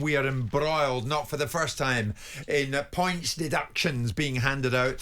we are embroiled, not for the first time, in points deductions being handed out.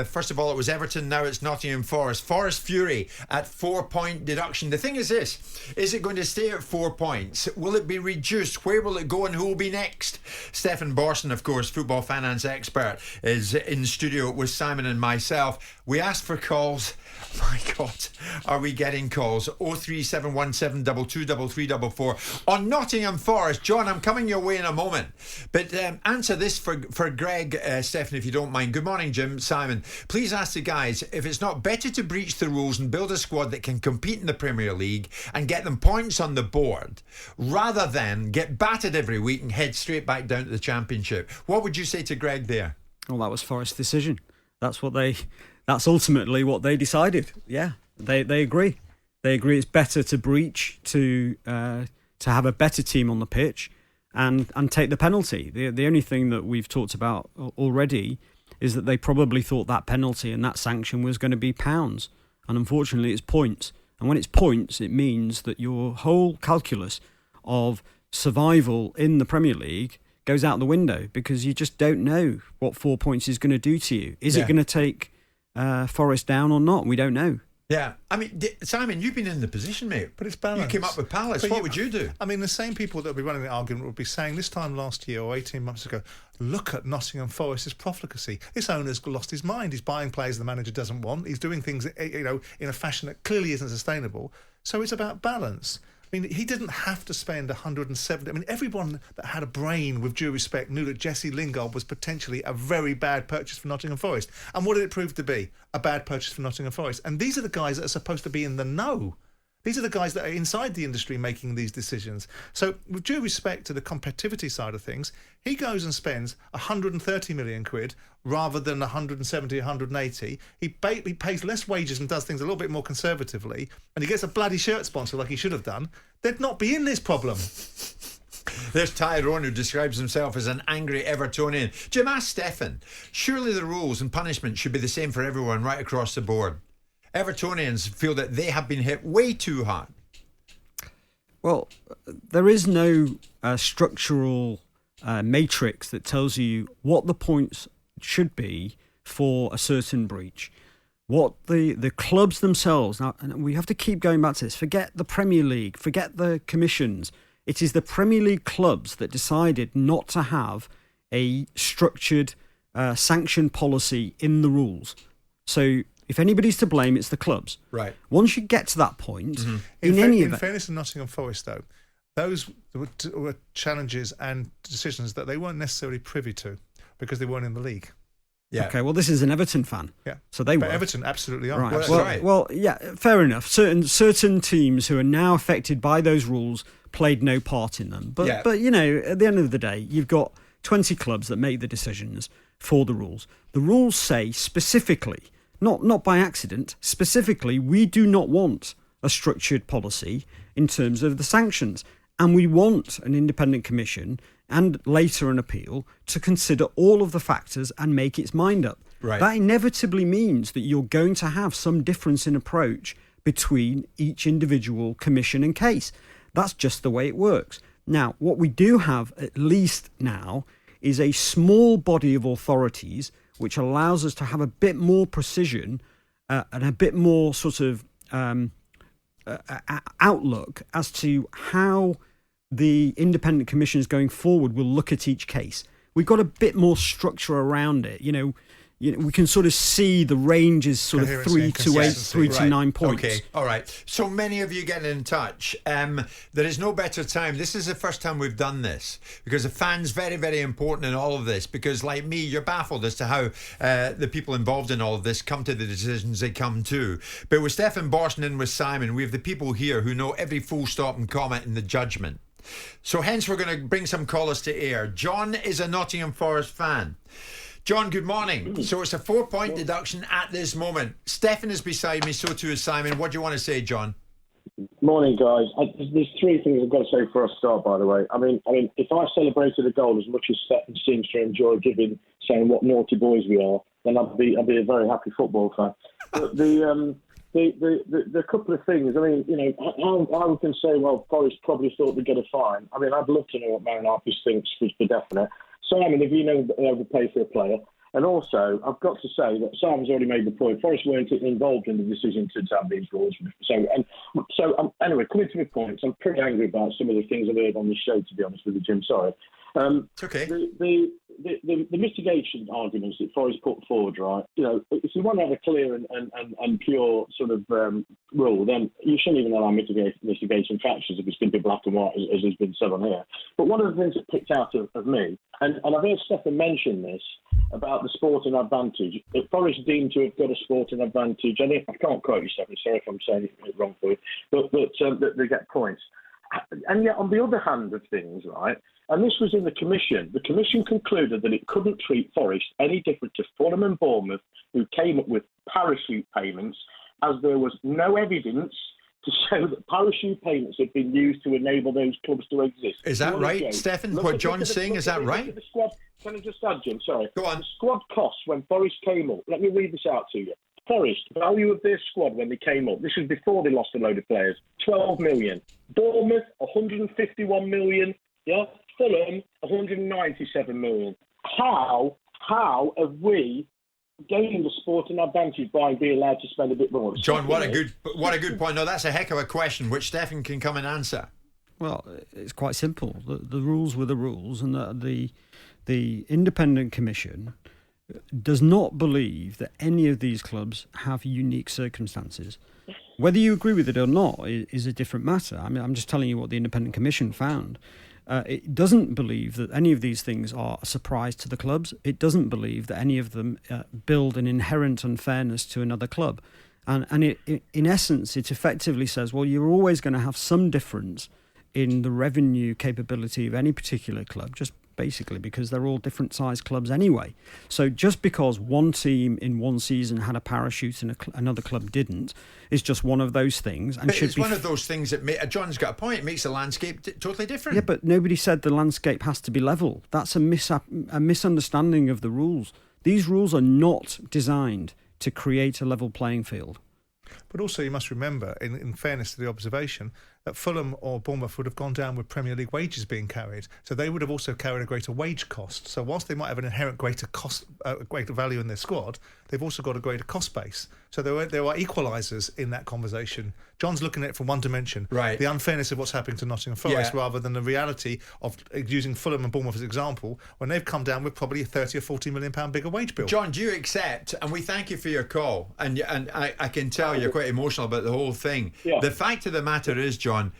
First of all, it was Everton, now it's Nottingham Forest. Forest Fury at 4-point deduction. The thing is this, is it going to stay at 4 points? Will it be reduced? Where will it go and who will be next? Stefan Borson, of course, football finance expert, is in studio with Simon and myself. We asked for calls. My God, are we getting calls? 03717 223344 on Nottingham Forest. John, I'm coming your way in a moment, but answer this for Greg, Stefan, if you don't mind. Good morning, Jim. Simon, please ask the guys if it's not better to breach the rules and build a squad that can compete in the Premier League and get them points on the board, rather than get battered every week and head straight back down to the Championship. What would you say to Greg there? Well, that was Forest's decision. That's ultimately what they decided. Yeah, they agree. They agree it's better to breach, to have a better team on the pitch and take the penalty. The only thing that we've talked about already is that they probably thought that penalty and that sanction was going to be pounds. And unfortunately, it's points. And when it's points, it means that your whole calculus of survival in the Premier League goes out the window, because you just don't know what 4 points is going to do to you. Is it going to take Forest down or not? We don't know. Yeah, I mean, Simon, you've been in the position, mate. But it's balanced. You came up with Palace. What would you do? I mean, the same people that would be running the argument would be saying this time last year or 18 months ago, look at Nottingham Forest's profligacy. This owner's lost his mind. He's buying players the manager doesn't want. He's doing things, in a fashion that clearly isn't sustainable. So it's about balance. I mean, he didn't have to spend 170. I mean, everyone that had a brain, with due respect, knew that Jesse Lingard was potentially a very bad purchase for Nottingham Forest. And what did it prove to be? A bad purchase for Nottingham Forest. And these are the guys that are supposed to be in the know. These are the guys that are inside the industry making these decisions. So, with due respect to the competitivity side of things, he goes and spends 130 million quid rather than 170, 180. He pays less wages and does things a little bit more conservatively, and he gets a bloody shirt sponsor like he should have done. They'd not be in this problem. There's Tyrone, who describes himself as an angry Evertonian. Jim, ask Stefan. Surely the rules and punishments should be the same for everyone right across the board. Evertonians feel that they have been hit way too hard. Well, there is no structural matrix that tells you what the points should be for a certain breach. What the clubs themselves, now, and we have to keep going back to this, forget the Premier League, forget the commissions. It is the Premier League clubs that decided not to have a structured sanction policy in the rules. So if anybody's to blame, it's the clubs. Right. Once you get to that point, in fairness to Nottingham Forest, though, those were challenges and decisions that they weren't necessarily privy to because they weren't in the league. Yeah. Okay, well, this is an Everton fan. Yeah. So they were. Everton absolutely are. Right. Well, yeah, fair enough. Certain teams who are now affected by those rules played no part in them. But you know, at the end of the day, you've got 20 clubs that make the decisions for the rules. The rules say specifically, not by accident, specifically, we do not want a structured policy in terms of the sanctions. And we want an independent commission and later an appeal to consider all of the factors and make its mind up. Right. That inevitably means that you're going to have some difference in approach between each individual commission and case. That's just the way it works. Now, what we do have, at least now, is a small body of authorities which allows us to have a bit more precision and a bit more sort of outlook as to how the independent commissions going forward will look at each case. We've got a bit more structure around it. You know, we can sort of see the range is sort of 3 to 8, 3 to 9 points. Okay, all right. So many of you getting in touch. There is no better time. This is the first time we've done this because the fans very, very important in all of this. Because like me, you're baffled as to how the people involved in all of this come to the decisions they come to. But with Stefan Borson and with Simon, we have the people here who know every full stop and comment in the judgment. So hence we're going to bring some callers to air. John is a Nottingham Forest fan. John, good morning. So it's a 4-point deduction at this moment. Stefan is beside me, so too is Simon. What do you want to say, John? Morning, guys. There's 3 things I've got to say for a start, by the way. I mean, if I celebrated a goal as much as Stefan seems to enjoy saying what naughty boys we are, then I'd be a very happy football fan. But the the couple of things. I mean, you know, how we can say, well, Forest probably thought they'd get a fine. I mean, I'd love to know what Marinakis thinks for definite. Simon, if you know overpay for a player. And also, I've got to say that Simon's already made the point. Forest weren't involved in the decision to have these rules. Anyway, coming to my points, I'm pretty angry about some of the things I've heard on this show, to be honest with you, Jim. Sorry. It's okay. The mitigation arguments that Forest put forward, right? You know, if you want to have a clear and pure sort of rule, then you shouldn't even allow mitigation factors if it's going to be black and white, as has been said on here. But one of the things that picked out of me, and I've heard Stefan mention this about the sporting advantage. If Forest deemed to have got a sporting advantage, I can't quote you, Stefan. Sorry if I'm saying it wrong for you, but they get points. And yet, on the other hand of things, right, and this was in the Commission concluded that it couldn't treat Forest any different to Fulham and Bournemouth, who came up with parachute payments, as there was no evidence to show that parachute payments had been used to enable those clubs to exist. Is that right, Stefan? What John's saying, is that right? The squad, can I just add, Jim? Sorry. Go on. The squad costs when Forest came up. Let me read this out to you. Forest, value of their squad when they came up, this was before they lost a load of players, 12 million. Bournemouth, 151 million. Yeah. Fulham, 197 million. How have we gained a sporting advantage by being allowed to spend a bit more? John, what a good point. No, that's a heck of a question, which Stefan can come and answer. Well, it's quite simple. The rules were the rules, and the independent commission does not believe that any of these clubs have unique circumstances. Whether you agree with it or not is a different matter. I mean, I'm just telling you what the independent commission found. It doesn't believe that any of these things are a surprise to the clubs. It doesn't believe that any of them build an inherent unfairness to another club. And in essence, it effectively says, well, you're always going to have some difference in the revenue capability of any particular club, just basically because they're all different sized clubs anyway. So just because one team in one season had a parachute and another club didn't, is just one of those things. And it's one of those things that John's got a point. It makes the landscape totally different. Yeah, but nobody said the landscape has to be level. That's a misunderstanding of the rules. These rules are not designed to create a level playing field. But also you must remember, in fairness to the observation, that Fulham or Bournemouth would have gone down with Premier League wages being carried. So they would have also carried a greater wage cost. So whilst they might have an inherent greater cost, greater value in their squad, they've also got a greater cost base. So there are equalisers in that conversation. John's looking at it from one dimension, right? The unfairness of what's happening to Nottingham Forest, rather than the reality of using Fulham and Bournemouth as example, when they've come down with probably a £30 or £40 million bigger wage bill. John, do you accept? And we thank you for your call. And I can tell you're quite emotional about the whole thing. Yeah. The fact of the matter is, John,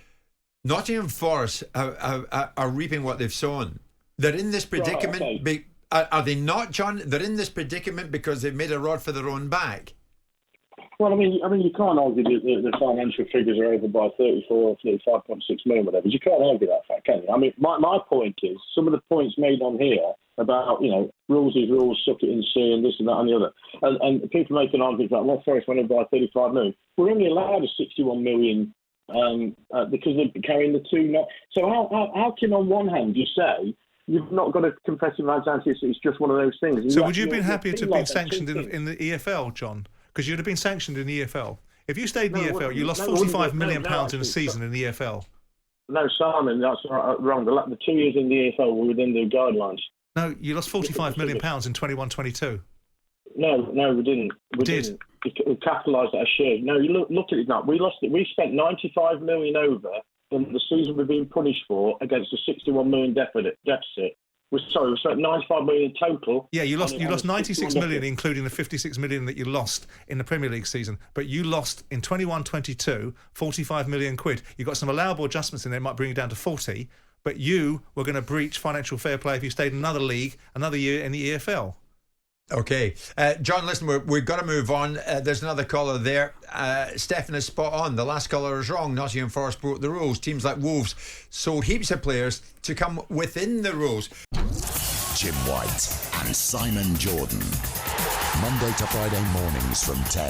Nottingham Forest are reaping what they've sown. They're in this predicament. Right, okay. Are they not, John? They're in this predicament because they've made a rod for their own back. Well, I mean, you can't argue the financial figures are over by 34, 35.6 million, whatever. You can't argue that fact, can you? I mean, my point is, some of the points made on here about, rules is rules, suck it and see, and this and that and the other. And people make an argument about, well, Forest went over by 35 million. We're only allowed a 61 million because they're carrying the two. So how can, on one hand, you say you've not got a competitive advantage, it's just one of those things? So would you have been happier to have been sanctioned in the EFL, John? Because you'd have been sanctioned in the EFL. If you stayed in the EFL, you lost £45 million in a season in the EFL. No, Simon, that's wrong. The 2 years in the EFL were within the guidelines. No, you lost £45 million in 21-22. No, we didn't. We didn't. We capitalised that as shares. No, you look at it now. We lost it. We spent 95 million over in the season we're being punished for against a 61 million deficit. We spent 95 million total. Yeah, you lost 96 million, including the 56 million that you lost in the Premier League season. But you lost in 21-22, 45 million quid. You got some allowable adjustments in there, might bring you down to 40. But you were going to breach financial fair play if you stayed in another league, another year in the EFL. Okay. John, listen, we've got to move on. There's another caller there. Stefan is spot on. The last caller is wrong. Nottingham Forest broke the rules. Teams like Wolves sold heaps of players to come within the rules. Jim White and Simon Jordan. Monday to Friday mornings from 10.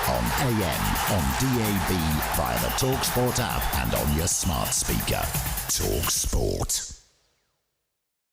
On AM, on DAB, via the talkSPORT app and on your smart speaker. talkSPORT.